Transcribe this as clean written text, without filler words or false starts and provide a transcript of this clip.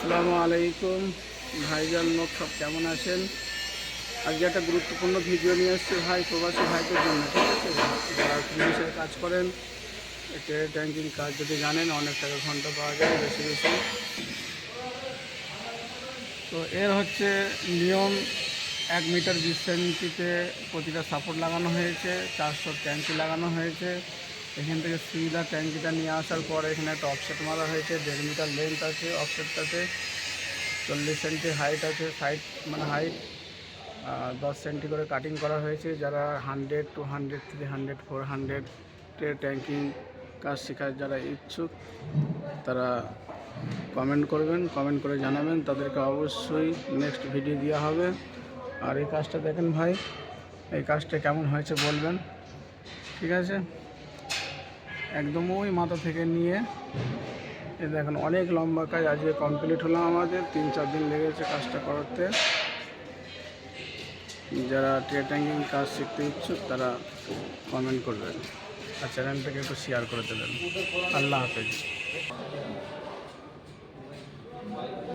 আসসালামু আলাইকুম ভাইজান, লোক সব কেমন আছেন? আজকে একটা গুরুত্বপূর্ণ ভিডিও নিয়ে এসেছি ভাই, প্রবাসী ভাইদের জন্য। ঠিক আছে, যারা ফিনান্সের কাজ করেন, ট্রেড ব্যাঙ্কিং কাজ যদি জানেন, অনেক টাকা ঘন্টা পাওয়া যায় বেশি বেশি। তো এর হচ্ছে নিয়ম, 1 মিটার 20 সেন্টিতে প্রতিটা সাপোর্ট লাগানো হয়েছে, 400 ট্যাঙ্কি লাগানো হয়েছে। এখান থেকে সিধা ট্যাঙ্কিটা নিয়ে আসার পর এখানে একটা অফসেট মারা হয়েছে, 1.5 মিটার লেন্থ আছে অফসেটটাতে, 40 সেন্টি হাইট আছে, সাইড মানে হাইট 10 সেন্টি করে কাটিং করা হয়েছে। যারা 100, 200, 300, 400 ট্যাঙ্কিং কাজ শেখার যারা ইচ্ছুক, তারা কমেন্ট করবেন, কমেন্ট করে জানাবেন, তাদেরকে অবশ্যই নেক্সট ভিডিও দেওয়া হবে। আর এই কাজটা দেখেন ভাই, এই কাজটা কেমন হয়েছে বলবেন, ঠিক আছে? একদম ওই মাথা থেকে নিয়ে এই দেখেন, অনেক লম্বা কাজ। আজকে কমপ্লিট হলো, আমাদের 3-4 দিন লেগেছে কাজটা করতে। যারা ট্রেড ব্যাঙ্কিং কাজ শিখতে ইচ্ছুক তারা কমেন্ট করবেন আর চ্যানেলটাকে একটু শেয়ার করে দেবেন। আল্লাহ হাফেজ।